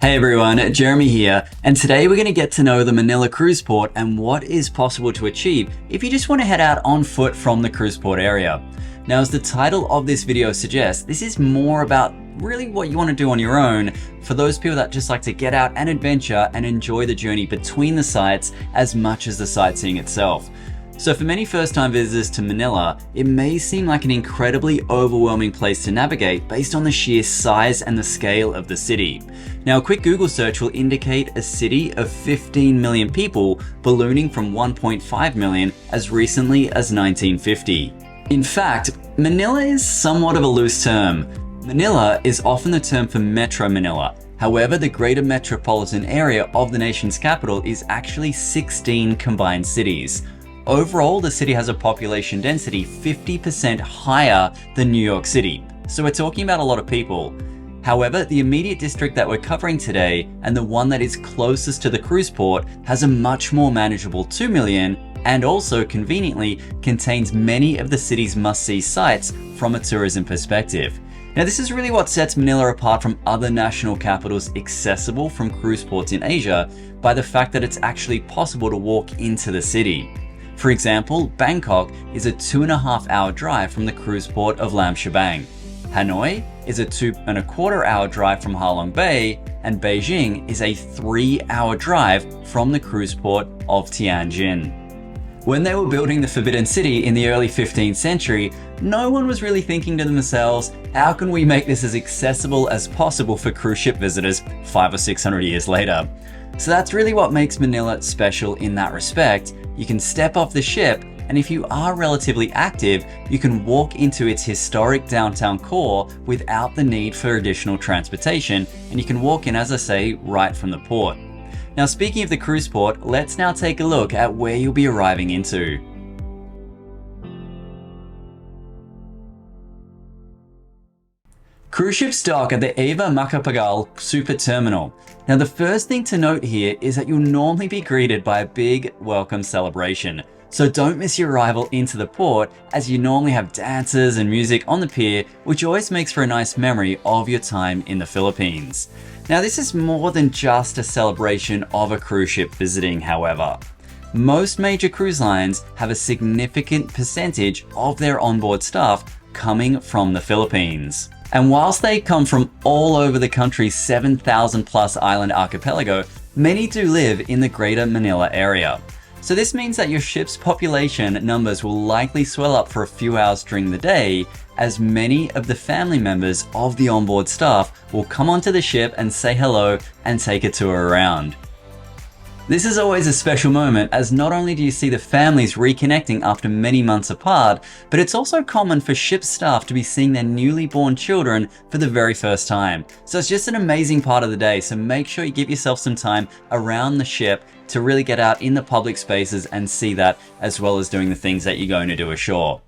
Hey everyone, Jeremy here, and today we're going to get to know the Manila cruise port and what is possible to achieve if you just want to head out on foot from the cruise port area. Now, as the title of this video suggests, this is more about really what you want to do on your own for those people that just like to get out and adventure and enjoy the journey between the sites as much as the sightseeing itself. So for many first-time visitors to Manila, it may seem like an incredibly overwhelming place to navigate based on the sheer size and the scale of the city. Now, a quick Google search will indicate a city of 15 million people ballooning from 1.5 million as recently as 1950. In fact, Manila is somewhat of a loose term. Manila is often the term for Metro Manila. However, the greater metropolitan area of the nation's capital is actually 16 combined cities. Overall, the city has a population density 50% higher than New York City, so we're talking about a lot of people. However, the immediate district that we're covering today, and the one that is closest to the cruise port, has a much more manageable 2 million, and also conveniently contains many of the city's must-see sites from a tourism perspective. Now, this is really what sets Manila apart from other national capitals accessible from cruise ports in Asia by the fact that it's actually possible to walk into the city. For example, Bangkok is a 2.5-hour drive from the cruise port of Lam Shabang. Hanoi is a 2.25-hour drive from Ha Long Bay, and Beijing is a 3-hour drive from the cruise port of Tianjin. When they were building the Forbidden City in the early 15th century, no one was really thinking to themselves, how can we make this as accessible as possible for cruise ship visitors 500 or 600 years later? So that's really what makes Manila special in that respect. You can step off the ship, and if you are relatively active, you can walk into its historic downtown core without the need for additional transportation, and you can walk in, as I say, right from the port. Now, speaking of the cruise port, let's now take a look at where you'll be arriving into. Cruise ships dock at the Eva Macapagal Super Terminal. Now, the first thing to note here is that you'll normally be greeted by a big welcome celebration. So don't miss your arrival into the port, as you normally have dances and music on the pier, which always makes for a nice memory of your time in the Philippines. Now, this is more than just a celebration of a cruise ship visiting, however. Most major cruise lines have a significant percentage of their onboard staff coming from the Philippines. And whilst they come from all over the country's 7,000 plus island archipelago, many do live in the greater Manila area. So this means that your ship's population numbers will likely swell up for a few hours during the day, as many of the family members of the onboard staff will come onto the ship and say hello and take a tour around. This is always a special moment, as not only do you see the families reconnecting after many months apart, but it's also common for ship staff to be seeing their newly born children for the very first time. So it's just an amazing part of the day, so make sure you give yourself some time around the ship to really get out in the public spaces and see that, as well as doing the things that you're going to do ashore.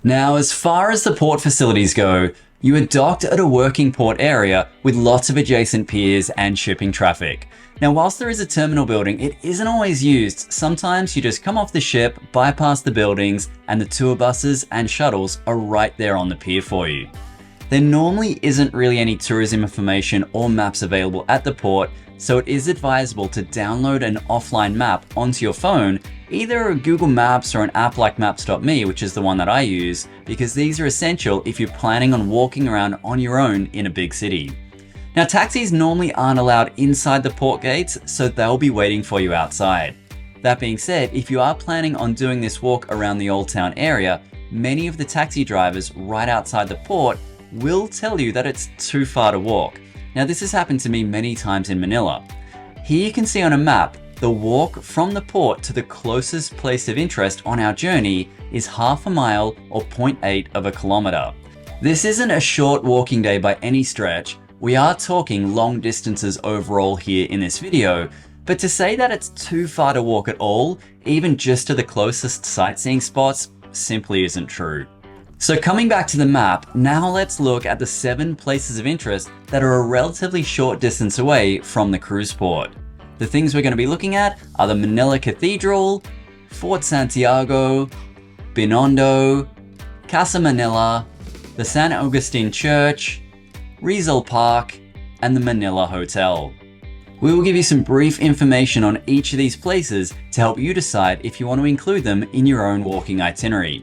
Now, as far as the port facilities go, you are docked at a working port area with lots of adjacent piers and shipping traffic. Now, whilst there is a terminal building, it isn't always used. Sometimes you just come off the ship, bypass the buildings, and the tour buses and shuttles are right there on the pier for you. There normally isn't really any tourism information or maps available at the port, so it is advisable to download an offline map onto your phone, either Google Maps or an app like Maps.me, which is the one that I use, because these are essential if you're planning on walking around on your own in a big city. Now, taxis normally aren't allowed inside the port gates, so they'll be waiting for you outside. That being said, if you are planning on doing this walk around the Old Town area, many of the taxi drivers right outside the port will tell you that it's too far to walk. Now, this has happened to me many times in Manila. Here you can see on a map, the walk from the port to the closest place of interest on our journey is half a mile or 0.8 of a kilometer. This isn't a short walking day by any stretch. We are talking long distances overall here in this video, but to say that it's too far to walk at all, even just to the closest sightseeing spots, simply isn't true. So coming back to the map, now let's look at the 7 places of interest that are a relatively short distance away from the cruise port. The things we're going to be looking at are the Manila Cathedral, Fort Santiago, Binondo, Casa Manila, the San Agustin Church, Rizal Park, and the Manila Hotel. We will give you some brief information on each of these places to help you decide if you want to include them in your own walking itinerary.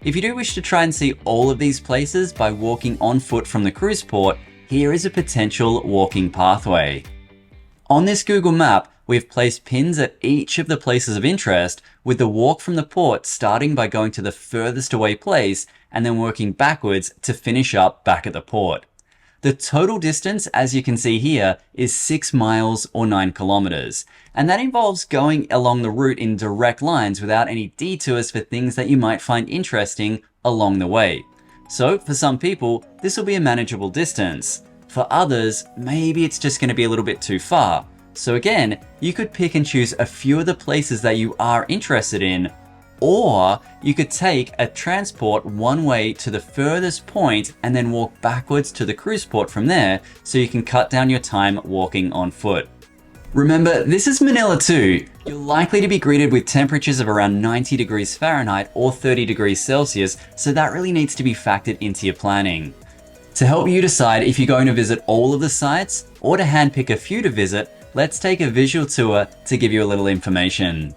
If you do wish to try and see all of these places by walking on foot from the cruise port, here is a potential walking pathway. On this Google map, we've placed pins at each of the places of interest, with the walk from the port starting by going to the furthest away place and then working backwards to finish up back at the port. The total distance, as you can see here, is 6 miles or 9 kilometers, and that involves going along the route in direct lines without any detours for things that you might find interesting along the way. So for some people, this will be a manageable distance. For others, maybe it's just going to be a little bit too far. So again, you could pick and choose a few of the places that you are interested in, or you could take a transport one way to the furthest point and then walk backwards to the cruise port from there, so you can cut down your time walking on foot. Remember, this is Manila too. You're likely to be greeted with temperatures of around 90 degrees Fahrenheit or 30 degrees Celsius, so that really needs to be factored into your planning. To help you decide if you're going to visit all of the sites or to handpick a few to visit, let's take a visual tour to give you a little information.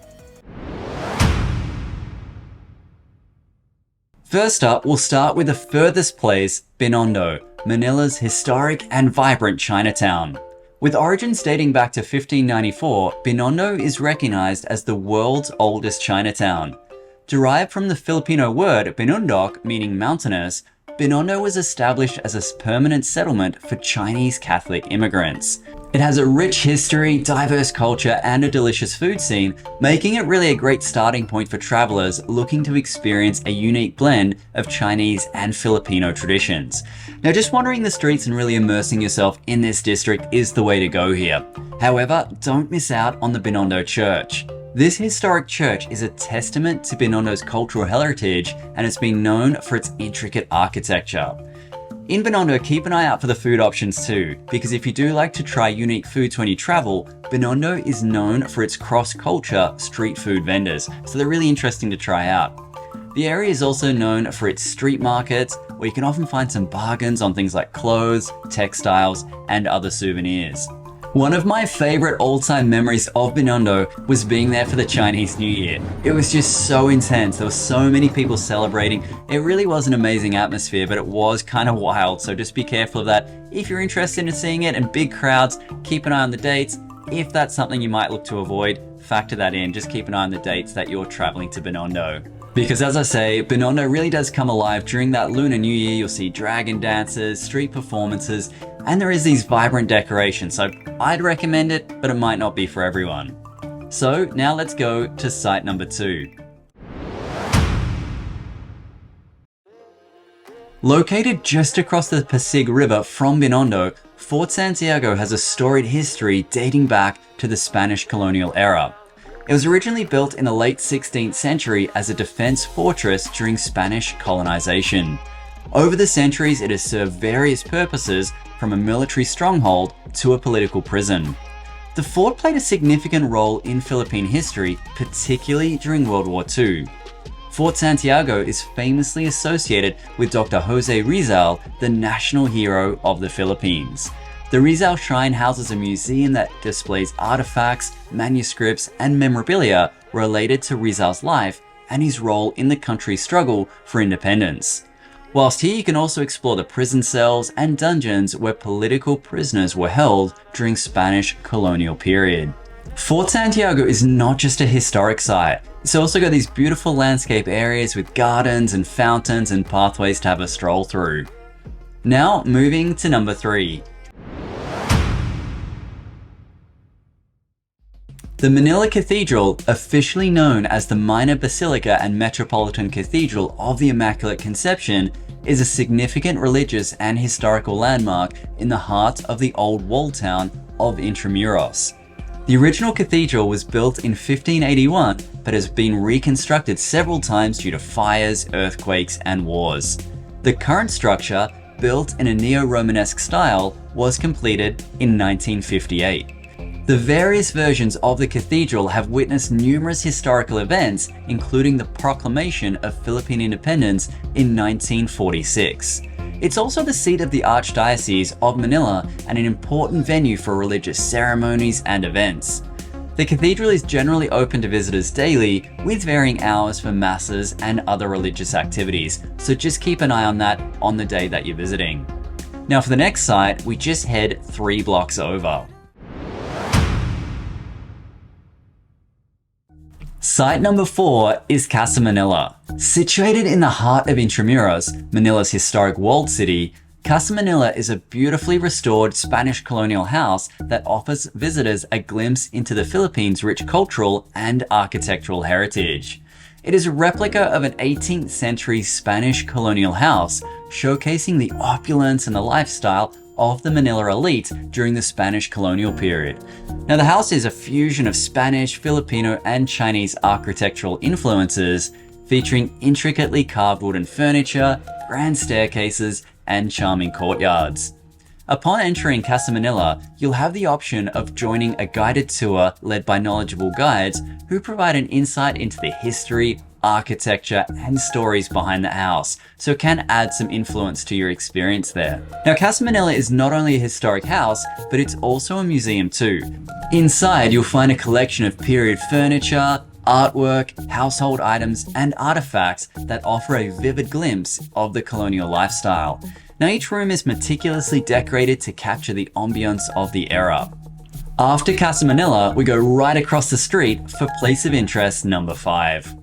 First up, we'll start with the furthest place, Binondo, Manila's historic and vibrant Chinatown. With origins dating back to 1594, Binondo is recognized as the world's oldest Chinatown. Derived from the Filipino word Binundok, meaning mountainous, Binondo was established as a permanent settlement for Chinese Catholic immigrants. It has a rich history, diverse culture, and a delicious food scene, making it really a great starting point for travelers looking to experience a unique blend of Chinese and Filipino traditions. Now, just wandering the streets and really immersing yourself in this district is the way to go here. However, don't miss out on the Binondo Church. This historic church is a testament to Binondo's cultural heritage, and it's been known for its intricate architecture. In Binondo, keep an eye out for the food options too, because if you do like to try unique foods when you travel, Binondo is known for its cross-culture street food vendors, so they're really interesting to try out. The area is also known for its street markets, where you can often find some bargains on things like clothes, textiles, and other souvenirs. One of my favorite all-time memories of Binondo was being there for the Chinese New Year. It was just so intense. There were so many people celebrating. It really was an amazing atmosphere, but it was kind of wild. So just be careful of that. If you're interested in seeing it in big crowds, keep an eye on the dates. If that's something you might look to avoid, factor that in. Just keep an eye on the dates that you're traveling to Binondo. Because as I say, Binondo really does come alive during that Lunar New Year. You'll see dragon dances, street performances, and there is these vibrant decorations. So I'd recommend it, but it might not be for everyone. So now let's go to site number 2. Located just across the Pasig River from Binondo, Fort Santiago has a storied history dating back to the Spanish colonial era. It was originally built in the late 16th century as a defense fortress during Spanish colonization. Over the centuries, it has served various purposes, from a military stronghold to a political prison. The fort played a significant role in Philippine history, particularly during World War II. Fort Santiago is famously associated with Dr. Jose Rizal, the national hero of the Philippines. The Rizal Shrine houses a museum that displays artifacts, manuscripts, and memorabilia related to Rizal's life and his role in the country's struggle for independence. Whilst here you can also explore the prison cells and dungeons where political prisoners were held during Spanish colonial period. Fort Santiago is not just a historic site, it's also got these beautiful landscape areas with gardens and fountains and pathways to have a stroll through. Now moving to number 3. The Manila Cathedral, officially known as the Minor Basilica and Metropolitan Cathedral of the Immaculate Conception, is a significant religious and historical landmark in the heart of the old walled town of Intramuros. The original cathedral was built in 1581, but has been reconstructed several times due to fires, earthquakes, and wars. The current structure, built in a neo-Romanesque style, was completed in 1958. The various versions of the cathedral have witnessed numerous historical events, including the proclamation of Philippine independence in 1946. It's also the seat of the Archdiocese of Manila and an important venue for religious ceremonies and events. The cathedral is generally open to visitors daily, with varying hours for masses and other religious activities, so just keep an eye on that on the day that you're visiting. Now for the next site, we just head 3 blocks over. Site number 4 is Casa Manila. Situated in the heart of Intramuros, Manila's historic walled city, Casa Manila is a beautifully restored Spanish colonial house that offers visitors a glimpse into the Philippines' rich cultural and architectural heritage. It is a replica of an 18th century Spanish colonial house, showcasing the opulence and the lifestyle of the Manila elite during the Spanish colonial period. Now, the house is a fusion of Spanish, Filipino, and Chinese architectural influences, featuring intricately carved wooden furniture, grand staircases, and charming courtyards. Upon entering Casa Manila, you'll have the option of joining a guided tour led by knowledgeable guides who provide an insight into the history, architecture, and stories behind the house, so it can add some influence to your experience there. Now, Casa Manila is not only a historic house, but it's also a museum too. Inside, you'll find a collection of period furniture, artwork, household items, and artifacts that offer a vivid glimpse of the colonial lifestyle. Now, each room is meticulously decorated to capture the ambience of the era. After Casa Manila, we go right across the street for place of interest number 5.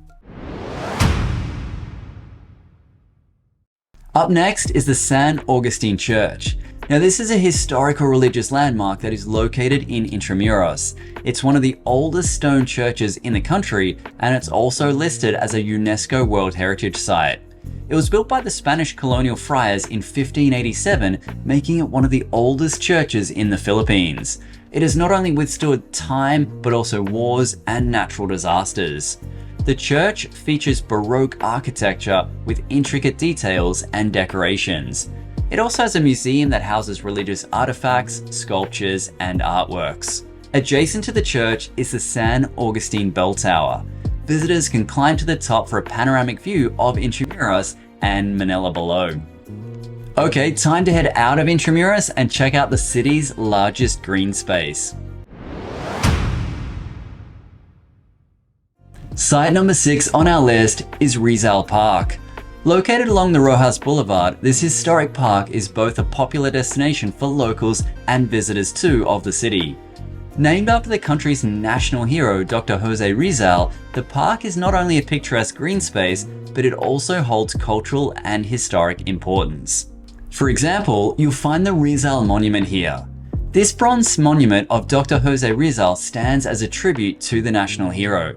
Up next is the San Agustin Church. Now, this is a historical religious landmark that is located in Intramuros. It's one of the oldest stone churches in the country, and it's also listed as a UNESCO World Heritage Site. It was built by the Spanish colonial friars in 1587, making it one of the oldest churches in the Philippines. It has not only withstood time, but also wars and natural disasters. The church features Baroque architecture with intricate details and decorations. It also has a museum that houses religious artifacts, sculptures, and artworks. Adjacent to the church is the San Agustin Bell Tower. Visitors can climb to the top for a panoramic view of Intramuros and Manila below. Okay, time to head out of Intramuros and check out the city's largest green space. Site number 6 on our list is Rizal Park. Located along the Rojas Boulevard, this historic park is both a popular destination for locals and visitors too of the city. Named after the country's national hero, Dr. Jose Rizal, the park is not only a picturesque green space, but it also holds cultural and historic importance. For example, you'll find the Rizal Monument here. This bronze monument of Dr. Jose Rizal stands as a tribute to the national hero.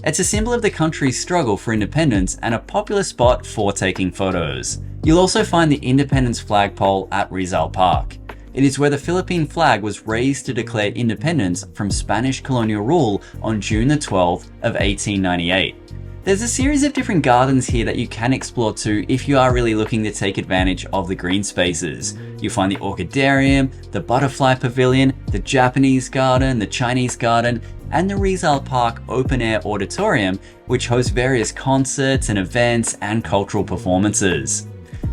It's a symbol of the country's struggle for independence and a popular spot for taking photos. You'll also find the Independence flagpole at Rizal Park. It is where the Philippine flag was raised to declare independence from Spanish colonial rule on June the 12th of 1898. There's a series of different gardens here that you can explore too if you are really looking to take advantage of the green spaces. You'll find the Orchidarium, the Butterfly Pavilion, the Japanese Garden, the Chinese Garden, and the Rizal Park Open Air Auditorium, which hosts various concerts and events and cultural performances.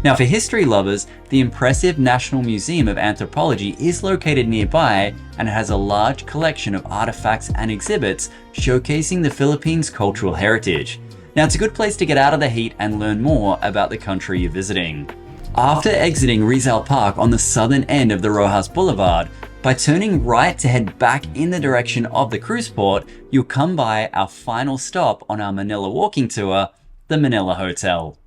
Now, for history lovers, the impressive National Museum of Anthropology is located nearby and has a large collection of artifacts and exhibits showcasing the Philippines' cultural heritage. Now, it's a good place to get out of the heat and learn more about the country you're visiting. After exiting Rizal Park on the southern end of the Rojas Boulevard, by turning right to head back in the direction of the cruise port, you'll come by our final stop on our Manila walking tour, the Manila Hotel.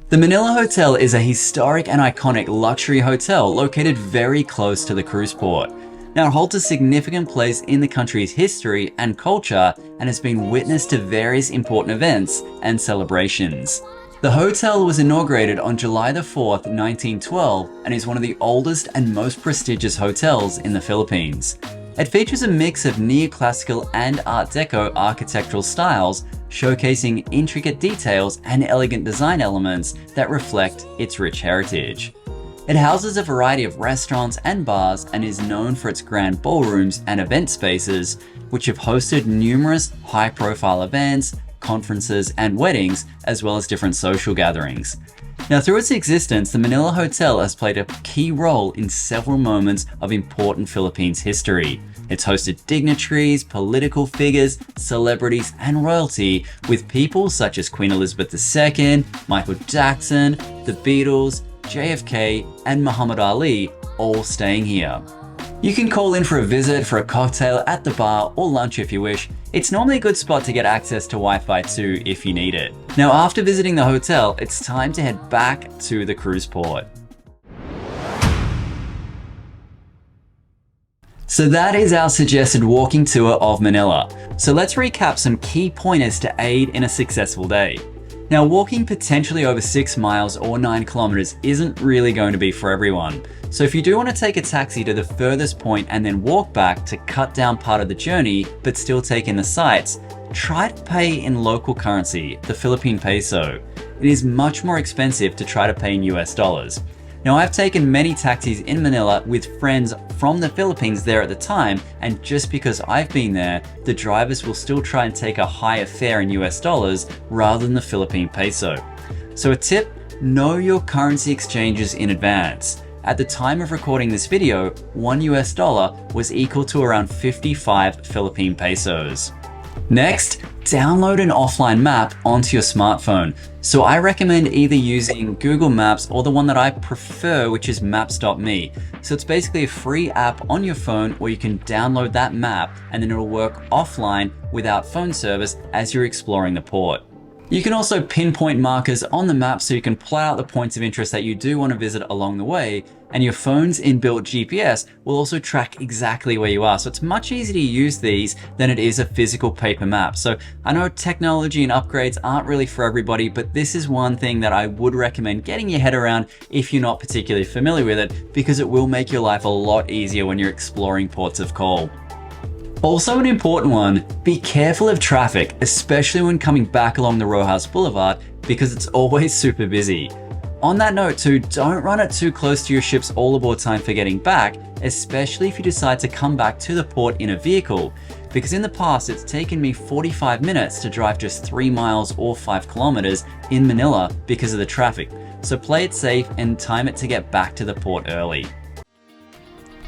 The Manila Hotel is a historic and iconic luxury hotel located very close to the cruise port. Now, it holds a significant place in the country's history and culture and has been witness to various important events and celebrations. The hotel was inaugurated on July the 4th, 1912, and is one of the oldest and most prestigious hotels in the Philippines. It features a mix of neoclassical and Art Deco architectural styles, showcasing intricate details and elegant design elements that reflect its rich heritage. It houses a variety of restaurants and bars and is known for its grand ballrooms and event spaces, which have hosted numerous high-profile events, conferences and weddings, as well as different social gatherings. Now, through its existence, the Manila Hotel has played a key role in several moments of important Philippines history. It's hosted dignitaries, political figures, celebrities, and royalty, with people such as Queen Elizabeth II, Michael Jackson, the Beatles, JFK, and Muhammad Ali all staying here. You can call in for a visit for a cocktail at the bar or lunch if you wish. It's normally a good spot to get access to Wi-Fi too if you need it. Now, after visiting the hotel, it's time to head back to the cruise port. So that is our suggested walking tour of Manila. So let's recap some key pointers to aid in a successful day. Now, walking potentially over 6 miles or 9 kilometers isn't really going to be for everyone. So if you do want to take a taxi to the furthest point and then walk back to cut down part of the journey, but still take in the sights, try to pay in local currency, the Philippine peso. It is much more expensive to try to pay in US dollars. Now, I've taken many taxis in Manila with friends from the Philippines there at the time, and just because I've been there, the drivers will still try and take a higher fare in US dollars rather than the Philippine peso. So a tip, know your currency exchanges in advance. At the time of recording this video, $1 US was equal to around 55 Philippine pesos. Next, download an offline map onto your smartphone. So I recommend either using Google Maps or the one that I prefer, which is Maps.me. So it's basically a free app on your phone where you can download that map and then it'll work offline without phone service as you're exploring the port. You can also pinpoint markers on the map so you can plot out the points of interest that you do want to visit along the way, and your phone's inbuilt GPS will also track exactly where you are. So it's much easier to use these than it is a physical paper map. So I know technology and upgrades aren't really for everybody, but this is one thing that I would recommend getting your head around if you're not particularly familiar with it, because it will make your life a lot easier when you're exploring ports of call. Also an important one, be careful of traffic, especially when coming back along the Rojas Boulevard, because it's always super busy. On that note too, don't run it too close to your ship's all aboard time for getting back, especially if you decide to come back to the port in a vehicle, because in the past it's taken me 45 minutes to drive just 3 miles or 5 kilometers in Manila because of the traffic. So play it safe and time it to get back to the port early.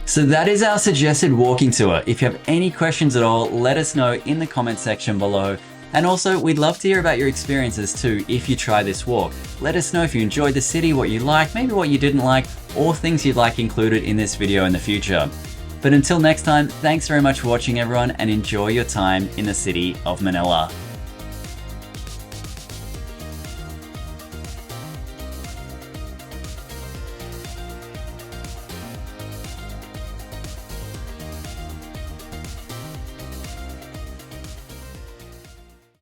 So that is our suggested walking tour. If you have any questions at all, let us know in the comment section below. And also, we'd love to hear about your experiences too if you try this walk. Let us know if you enjoyed the city, what you liked, maybe what you didn't like, or things you'd like included in this video in the future. But until next time, thanks very much for watching everyone, and enjoy your time in the city of Manila.